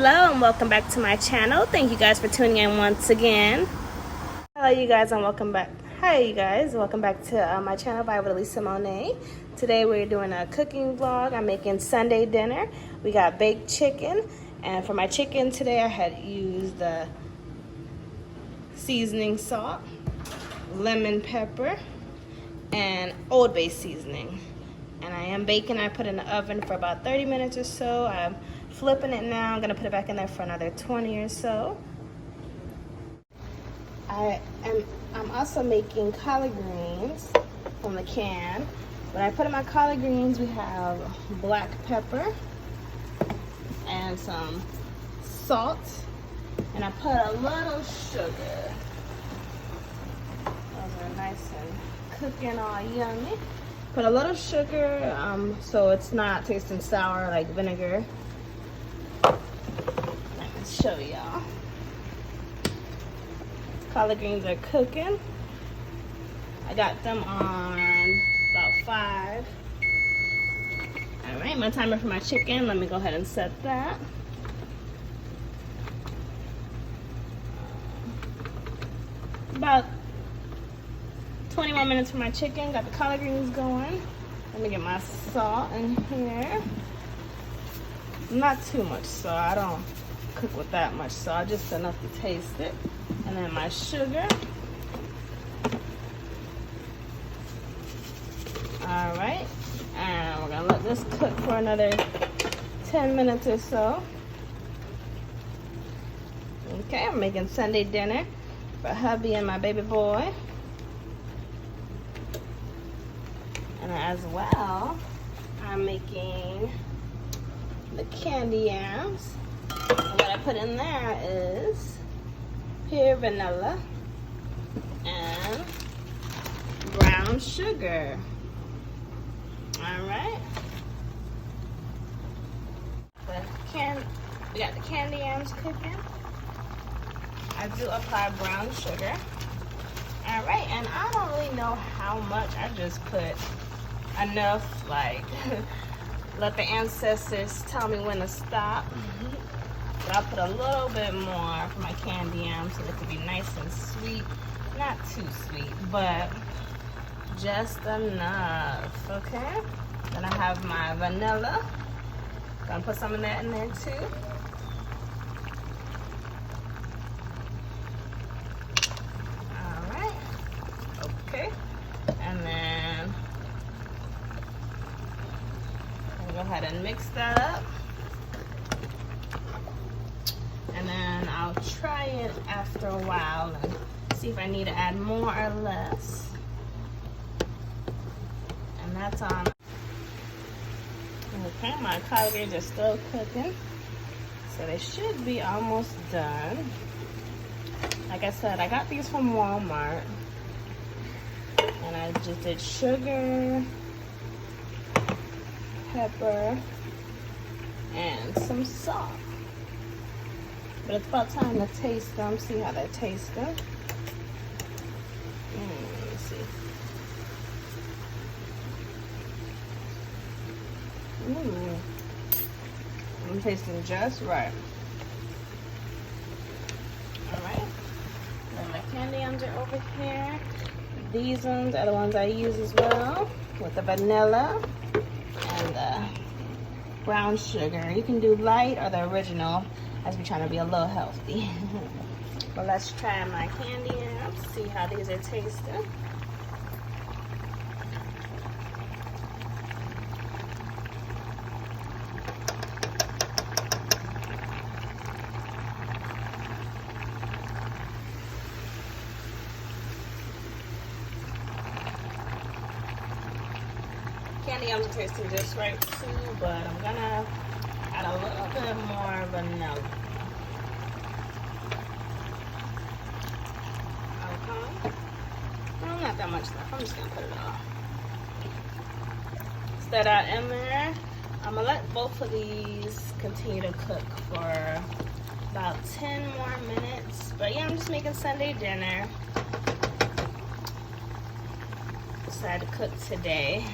Hello and welcome back to my channel. Thank you guys for tuning in once again. Hello you guys and welcome back. Hi you guys, welcome back to my channel by Alyssa Mone. Today we're doing a cooking vlog. I'm making Sunday dinner. We got baked chicken, and for my chicken today I had used the seasoning salt, lemon pepper, and Old Bay seasoning. And I am baking. I put it in the oven for about 30 minutes or so. I'm flipping it now. I'm gonna put it back in there for another 20 or so. I'm also making collard greens from the can. When I put in my collard greens, we have black pepper and some salt, and I put a little sugar. Those are nice and cooking all yummy. Put a little sugar so it's not tasting sour like vinegar. Let me show y'all. Collard greens are cooking. I got them on about 5. All right, my timer for my chicken. Let me go ahead and set that. About 20 more minutes for my chicken. Got the collard greens going. Let me get my salt in here. Not too much salt. I don't cook with that much salt, just enough to taste it. And then my sugar. All right, and we're gonna let this cook for another 10 minutes or so. Okay, I'm making Sunday dinner for hubby and my baby boy. And as well, I'm making the candy yams. And what I put in there is pure vanilla and brown sugar. All right. We got the candy yams cooking. I do apply brown sugar. All right, and I don't really know how much. I just put enough, like let the ancestors tell me when to stop. But I'll put a little bit more for my candy yams so they can be nice and sweet. Not too sweet, but just enough, okay? Then I have my vanilla. Gonna put some of that in there too. All right, okay. And then I'll go ahead and mix that up. And then I'll try it after a while and see if I need to add more or less. And that's on. Okay, my collard greens are still cooking, so they should be almost done. Like I said, I got these from Walmart, and I just did sugar, pepper, and some salt. But it's about time to taste them, see how they're tasting. Let's see. I'm tasting just right. All right. And my candy yams are over here. These ones are the ones I use as well, with the vanilla and the brown sugar. You can do light or the original, as we're trying to be a little healthy. But let's try my candy yams, see how these are tasting. Candy yams are tasting just right too, but I'm gonna add a little bit more vanilla. Okay. Well, not that much left. I'm just gonna put it all. Set that in there. I'm gonna let both of these continue to cook for about 10 more minutes. But yeah, I'm just making Sunday dinner. Decided to cook today.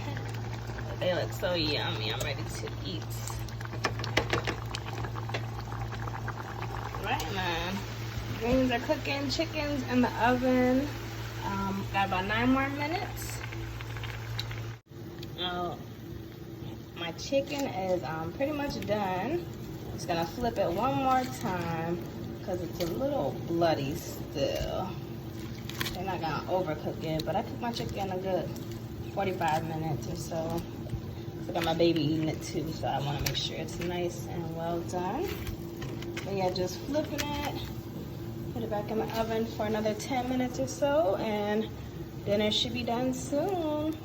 They look so yummy. I'm ready to eat. right, and then greens are cooking, chicken's in the oven. Got about 9 more minutes. My chicken is pretty much done. Just gonna flip it one more time because it's a little bloody still. They're not gonna overcook it, but I cooked my chicken a good 45 minutes or so. I got my baby eating it too, so I wanna make sure it's nice and well done. But yeah, just flipping it. Put it back in the oven for another 10 minutes or so, and dinner should be done soon.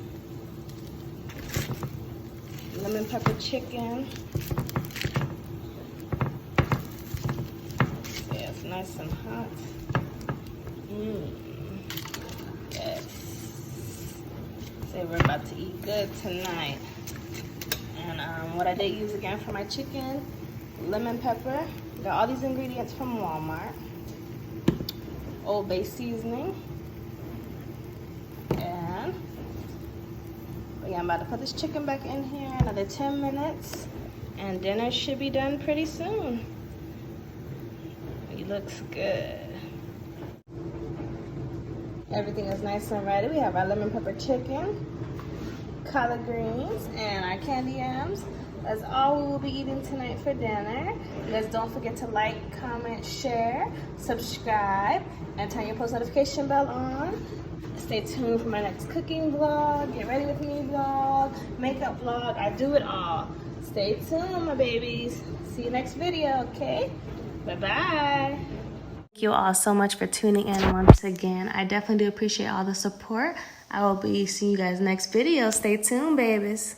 Lemon pepper chicken. Yeah, it's nice and hot. Yes. So we're about to eat good tonight. And what I did use again for my chicken, lemon pepper. Got all these ingredients from Walmart. Old Bay seasoning. And yeah, I'm about to put this chicken back in here, another 10 minutes, and dinner should be done pretty soon. It looks good. Everything is nice and ready. We have our lemon pepper chicken, collard greens, and our candy yams. That's all we will be eating tonight for dinner. You guys don't forget to like, comment, share, subscribe, and turn your post notification bell on. Stay tuned for my next cooking vlog, get ready with me vlog, makeup vlog. I do it all. Stay tuned, my babies. See you next video, okay? Bye-bye. Thank you all so much for tuning in once again. I definitely do appreciate all the support. I will be seeing you guys next video. Stay tuned, babies.